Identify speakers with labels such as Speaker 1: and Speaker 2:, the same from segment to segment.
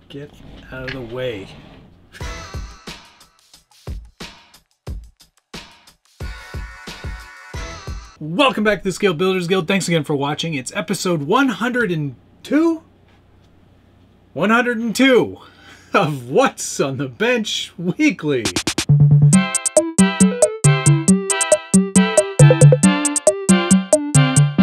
Speaker 1: Get out of the way. Welcome back to the Scale Builders Guild. Thanks again for watching. It's episode 102? 102 of What's on the Bench Weekly.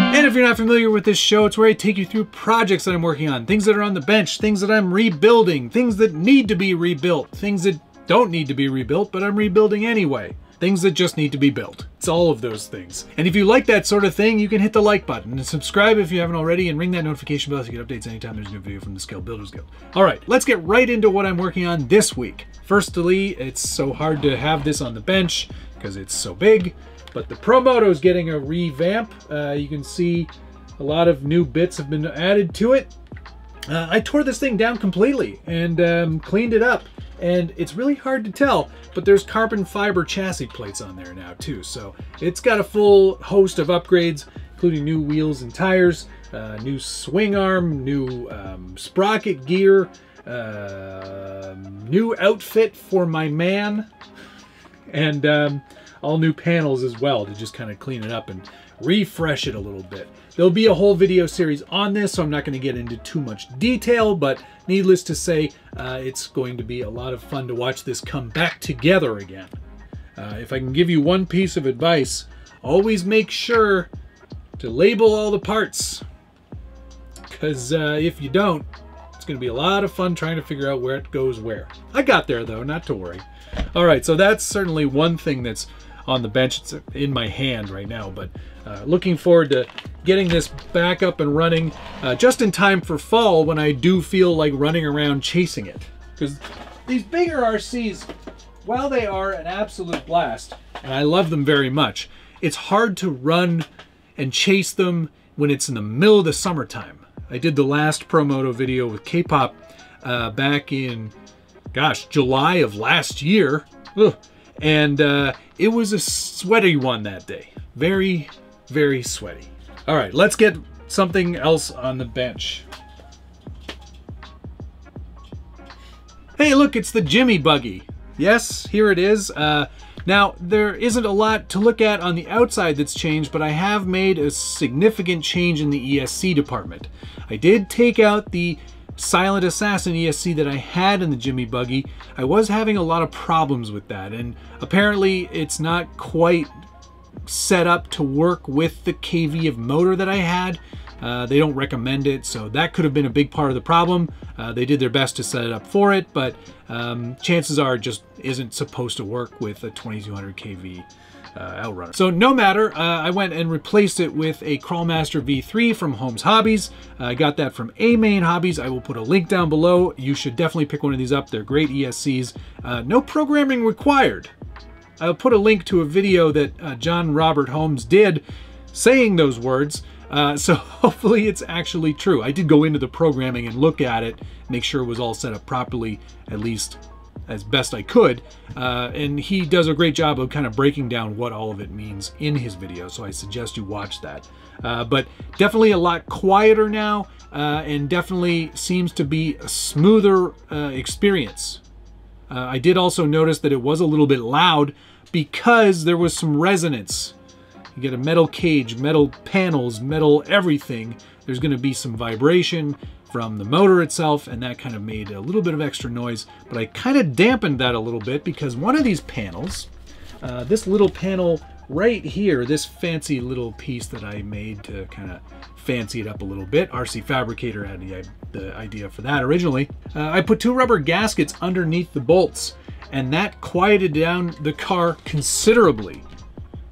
Speaker 1: And if you're not familiar with this show, it's where I take you through projects that I'm working on, things that are on the bench, things that I'm rebuilding, things that need to be rebuilt, things that don't need to be rebuilt, but I'm rebuilding anyway. Things that just need to be built. It's all of those things. And if you like that sort of thing, you can hit the like button and subscribe if you haven't already, and ring that notification bell so you get updates anytime there's a new video from the Scale Builders Guild. All right, let's get right into what I'm working on this week. Firstly, it's so hard to have this on the bench because it's so big, but the ProMoto is getting a revamp. You can see a lot of new bits have been added to it. I tore this thing down completely and cleaned it up. And it's really hard to tell, but there's carbon fiber chassis plates on there now too. So it's got a full host of upgrades, including new wheels and tires, new swing arm, new sprocket gear, new outfit for my man, and all new panels as well to just kind of clean it up and refresh it a little bit. There'll be a whole video series on this, so I'm not going to get into too much detail, but needless to say, it's going to be a lot of fun to watch this come back together again. If I can give you one piece of advice, always make sure to label all the parts, because if you don't, it's going to be a lot of fun trying to figure out where it goes where. I got there though, not to worry. All right, so that's certainly one thing that's on the bench. It's in my hand right now, but looking forward to getting this back up and running just in time for fall, when I do feel like running around chasing it. Because these bigger RCs, while they are an absolute blast, and I love them very much, it's hard to run and chase them when it's in the middle of the summertime. I did the last ProMoto video with K-Pop back in, gosh, July of last year. Ugh. And it was a sweaty one that day. Very, very sweaty. All right, let's get something else on the bench. Hey, look, it's the Jimmy Buggy. Yes, here it is. Now, there isn't a lot to look at on the outside that's changed, but I have made a significant change in the ESC department. I did take out the Silent Assassin ESC that I had in the Jimmy Buggy. I was having a lot of problems with that, and apparently it's not quite set up to work with the kV of motor that I had. They don't recommend it, so that could have been a big part of the problem. They did their best to set it up for it, but chances are it just isn't supposed to work with a 2200 kV outrunner. So no matter, I went and replaced it with a Crawlmaster V3 from Holmes Hobbies. I got that from A-Main Hobbies. I will put a link down below. You should definitely pick one of these up. They're great ESCs. No programming required. I'll put a link to a video that John Robert Holmes did saying those words, so hopefully it's actually true. I did go into the programming and look at it, make sure it was all set up properly, at least as best I could, and he does a great job of kind of breaking down what all of it means in his video, so I suggest you watch that. But definitely a lot quieter now, and definitely seems to be a smoother experience. I did also notice that it was a little bit loud because there was some resonance. You get a metal cage, metal panels, metal everything. There's going to be some vibration from the motor itself, and that kind of made a little bit of extra noise, but I kind of dampened that a little bit because one of these panels, this little panel right here, this fancy little piece that I made to kind of fancy it up a little bit, RC Fabricator had the idea for that originally, I put two rubber gaskets underneath the bolts, and that quieted down the car considerably.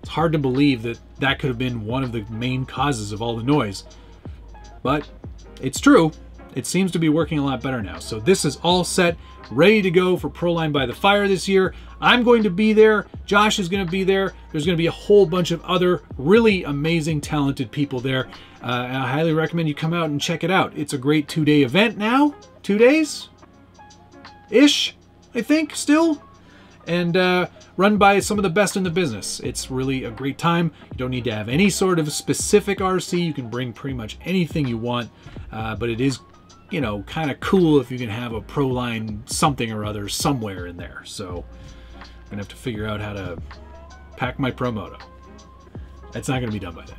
Speaker 1: It's hard to believe that that could have been one of the main causes of all the noise, but it's true. It seems to be working a lot better now. So this is all set, ready to go for Proline by the Fire this year. I'm going to be there. Josh is going to be there. There's going to be a whole bunch of other really amazing, talented people there. And I highly recommend you come out and check it out. It's a great 2-day event now. 2 days-ish, I think, still. And run by some of the best in the business. It's really a great time. You don't need to have any sort of specific RC. You can bring pretty much anything you want, but it is you know, kind of cool if you can have a Proline something or other somewhere in there. So I'm gonna have to figure out how to pack my ProMoto. It's not gonna be done by then.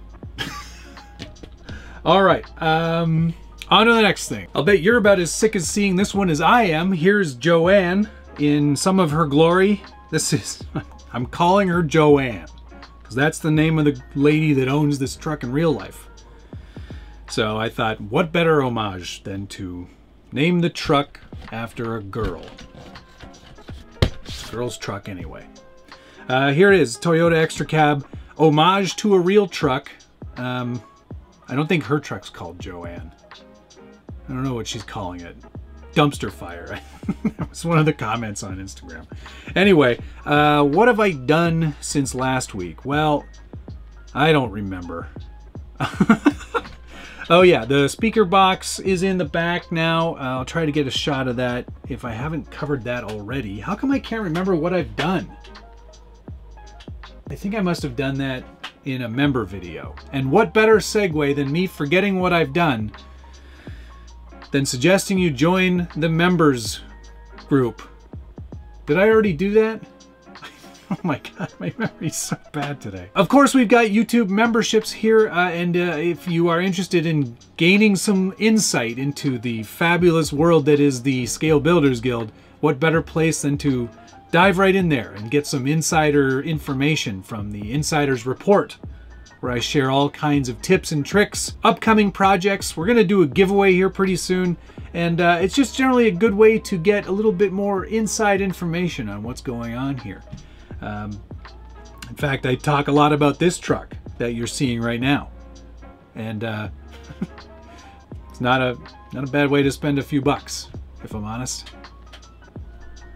Speaker 1: All right, on to the next thing. I'll bet you're about as sick as seeing this one as I am. Here's Joanne in some of her glory. This is, I'm calling her Joanne, because that's the name of the lady that owns this truck in real life. So I thought, what better homage than to name the truck after a girl. It's a girl's truck anyway. Here it is, Toyota Extra Cab, homage to a real truck. I don't think her truck's called Joanne. I don't know what she's calling it. Dumpster fire. That was one of the comments on Instagram. Anyway, what have I done since last week? Well, I don't remember. Oh yeah, the speaker box is in the back now. I'll try to get a shot of that if I haven't covered that already. How come I can't remember what I've done? I think I must have done that in a member video. And what better segue than me forgetting what I've done than suggesting you join the members group. Did I already do that? Oh my god, my memory's so bad today. Of course, we've got YouTube memberships here, and if you are interested in gaining some insight into the fabulous world that is the Scale Builders Guild, what better place than to dive right in there and get some insider information from the Insider's Report, where I share all kinds of tips and tricks, upcoming projects. We're gonna do a giveaway here pretty soon, and it's just generally a good way to get a little bit more inside information on what's going on here. In fact, I talk a lot about this truck that you're seeing right now, and it's not a bad way to spend a few bucks, if I'm honest.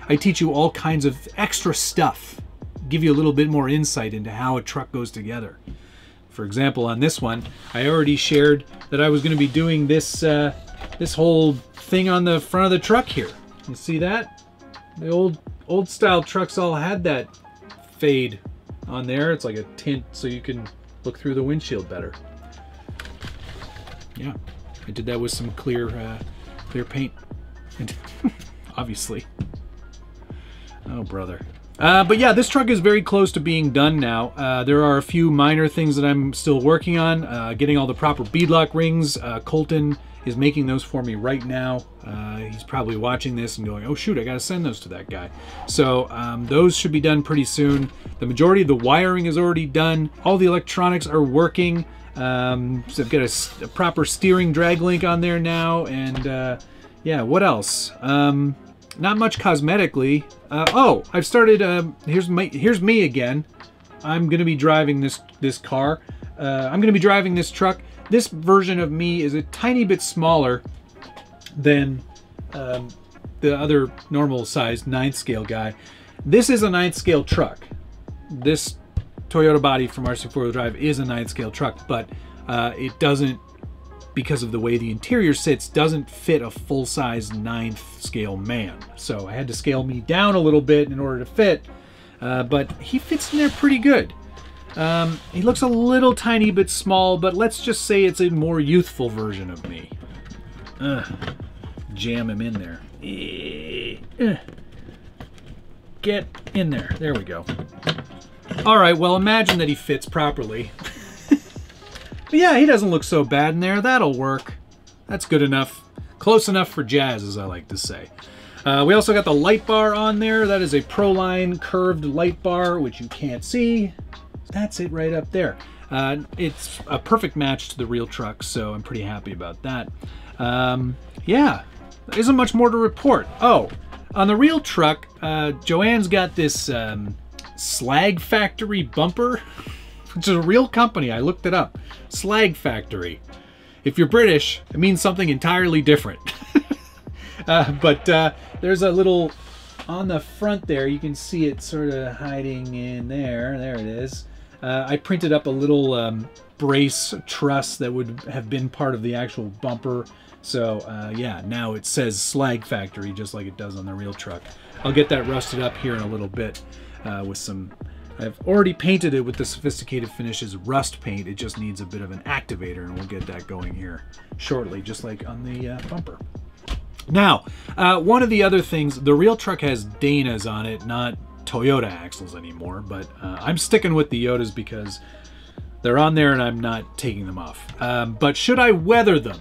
Speaker 1: I teach you all kinds of extra stuff, give you a little bit more insight into how a truck goes together. For example, on this one, I already shared that I was going to be doing this this whole thing on the front of the truck here. You see that? The old style trucks all had that fade on there. It's like a tint so you can look through the windshield better. Yeah, I did that with some clear paint, obviously. Oh, brother. But yeah, this truck is very close to being done now. There are a few minor things that I'm still working on, getting all the proper beadlock rings. Colton is making those for me right now. He's probably watching this and going, oh shoot, I gotta send those to that guy. So those should be done pretty soon. The majority of the wiring is already done. All the electronics are working. So I've got a proper steering drag link on there now. And yeah, what else? Not much cosmetically. Oh, I've started, here's me again. I'm gonna be driving this car. I'm gonna be driving this truck. This version of me is a tiny bit smaller than the other normal sized 9th scale guy. This is a 9th scale truck. This Toyota body from RC 4-wheel drive is a 9th scale truck, but it doesn't, because of the way the interior sits, doesn't fit a full-size 9th scale man. So I had to scale me down a little bit in order to fit, but he fits in there pretty good. He looks a little tiny bit small, but let's just say it's a more youthful version of me. Jam him in there. Get in there. There we go. All right, well, imagine that he fits properly. But yeah, he doesn't look so bad in there. That'll work. That's good enough. Close enough for jazz, as I like to say. We also got the light bar on there. That is a Proline curved light bar, which you can't see. That's it right up there. It's a perfect match to the real truck, so I'm pretty happy about that. Yeah, there isn't much more to report. Oh, on the real truck, Joanne's got this Slag Factory bumper, which is a real company. I looked it up. Slag Factory. If you're British, it means something entirely different. But there's a little, on the front there, you can see it sort of hiding in there. There it is. I printed up a little brace truss that would have been part of the actual bumper. So yeah, now it says Slag Factory just like it does on the real truck. I'll get that rusted up here in a little bit with some... I've already painted it with the sophisticated finishes rust paint. It just needs a bit of an activator, and we'll get that going here shortly, just like on the bumper. Now, one of the other things, the real truck has Dana's on it, not Toyota axles anymore, but I'm sticking with the Yotas because they're on there and I'm not taking them off. But should I weather them?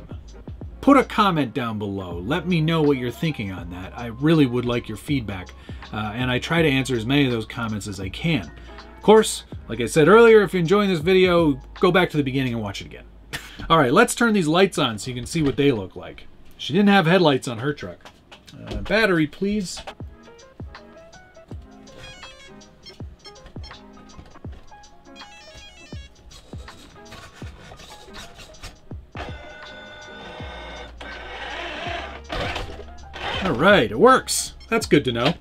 Speaker 1: Put a comment down below. Let me know what you're thinking on that. I really would like your feedback, and I try to answer as many of those comments as I can. Of course, like I said earlier, if you're enjoying this video, go back to the beginning and watch it again. All right, let's turn these lights on so you can see what they look like. She didn't have headlights on her truck. Battery, please. All right, it works. That's good to know.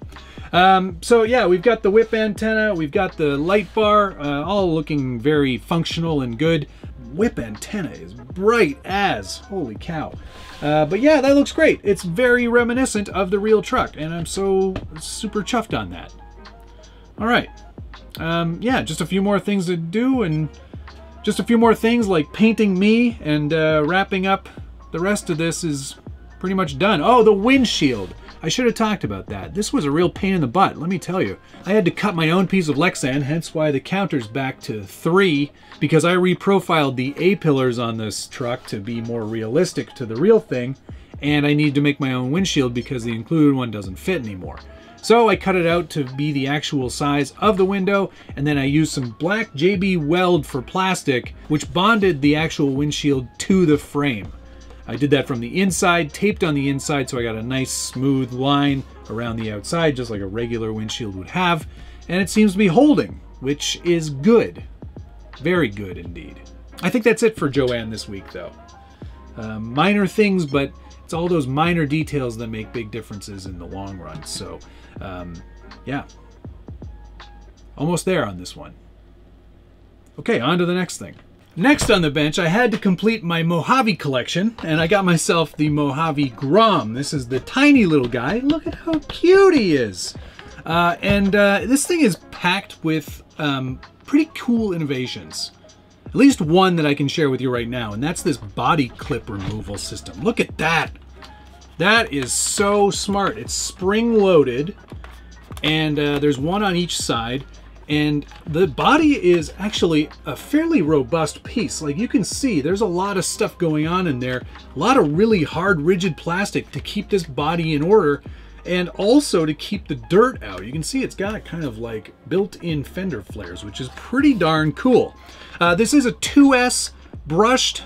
Speaker 1: So yeah, we've got the whip antenna, we've got the light bar, all looking very functional and good. Whip antenna is bright as, holy cow. But yeah, that looks great. It's very reminiscent of the real truck, and I'm so super chuffed on that. All right, yeah, just a few more things to do, and just a few more things like painting me, and wrapping up the rest of this is pretty much done. Oh, the windshield. I should have talked about that. This was a real pain in the butt, let me tell you. I had to cut my own piece of Lexan, hence why the counter's back to 3, because I reprofiled the A-pillars on this truck to be more realistic to the real thing, and I need to make my own windshield because the included one doesn't fit anymore. So I cut it out to be the actual size of the window, and then I used some black JB Weld for plastic, which bonded the actual windshield to the frame. I did that from the inside, taped on the inside, so I got a nice smooth line around the outside, just like a regular windshield would have. And it seems to be holding, which is good. Very good indeed. I think that's it for Joanne this week, though. Minor things, but it's all those minor details that make big differences in the long run. So, yeah. Almost there on this one. Okay, on to the next thing. Next on the bench, I had to complete my Mojave collection, and I got myself the Mojave Grom. This is the tiny little guy. Look at how cute he is. This thing is packed with pretty cool innovations. At least one that I can share with you right now, and that's this body clip removal system. Look at that. That is so smart. It's spring-loaded, and there's one on each side. And the body is actually a fairly robust piece. Like you can see, there's a lot of stuff going on in there. A lot of really hard, rigid plastic to keep this body in order, and also to keep the dirt out. You can see it's got kind of like built-in fender flares, which is pretty darn cool. This is a 2S brushed?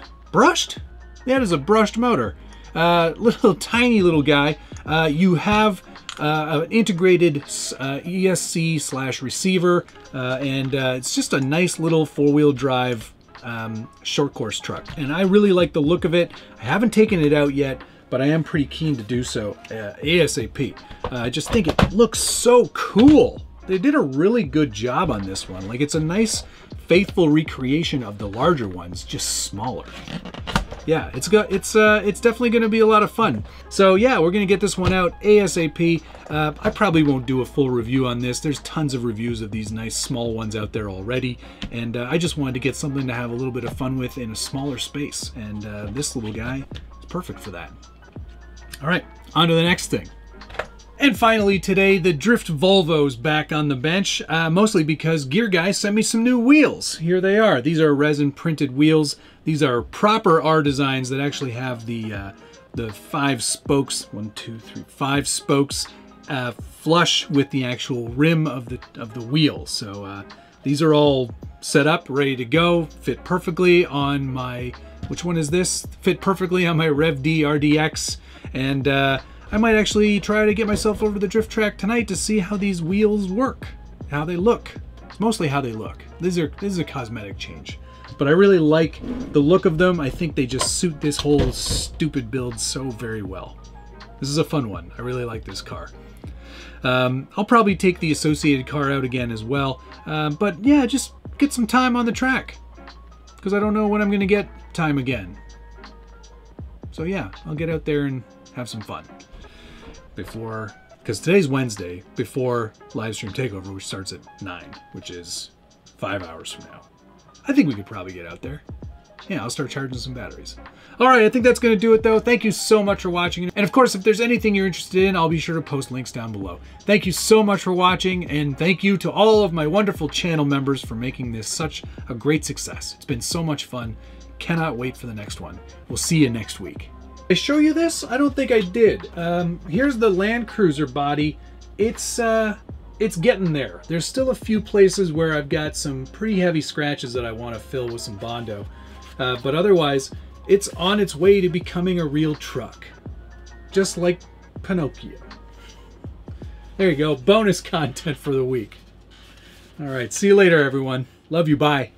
Speaker 1: Yeah, it is a brushed motor. Little tiny little guy. You have an integrated ESC / receiver, and it's just a nice little four-wheel drive short course truck, and I really like the look of it. I haven't taken it out yet, but I am pretty keen to do so ASAP. I just think it looks so cool. They did a really good job on this one. Like, it's a nice faithful recreation of the larger ones, just smaller. Yeah, it's definitely going to be a lot of fun. So yeah, we're going to get this one out ASAP. I probably won't do a full review on this. There's tons of reviews of these nice small ones out there already, and I just wanted to get something to have a little bit of fun with in a smaller space, and this little guy is perfect for that. All right, on to the next thing. And finally today, the Drift Volvo's back on the bench, mostly because Gear Guy sent me some new wheels. Here they are. These are resin printed wheels. These are proper R designs that actually have the 5 spokes, 1, 2, 3, 5 spokes flush with the actual rim of the wheel. So these are all set up, ready to go, fit perfectly on my, which one is this? Fit perfectly on my Rev D RDX, and I might actually try to get myself over the drift track tonight to see how these wheels work, how they look. It's mostly how they look. This is a cosmetic change, but I really like the look of them. I think they just suit this whole stupid build so very well. This is a fun one. I really like this car. I'll probably take the associated car out again as well, but yeah, just get some time on the track, because I don't know when I'm going to get time again. So yeah, I'll get out there and have some fun. Before, because today's Wednesday, before Livestream Takeover, which starts at 9, which is 5 hours from now. I think we could probably get out there. yeah, I'll start charging some batteries. All right, I think that's going to do it, though. Thank you so much for watching. And of course, if there's anything you're interested in, I'll be sure to post links down below. Thank you so much for watching, and thank you to all of my wonderful channel members for making this such a great success. It's been so much fun. Cannot wait for the next one. We'll see you next week. Did I show you this? I don't think I did. Here's the Land Cruiser body. It's getting there. There's still a few places where I've got some pretty heavy scratches that I want to fill with some Bondo. But otherwise, it's on its way to becoming a real truck. Just like Pinocchio. There you go. Bonus content for the week. All right. See you later, everyone. Love you. Bye.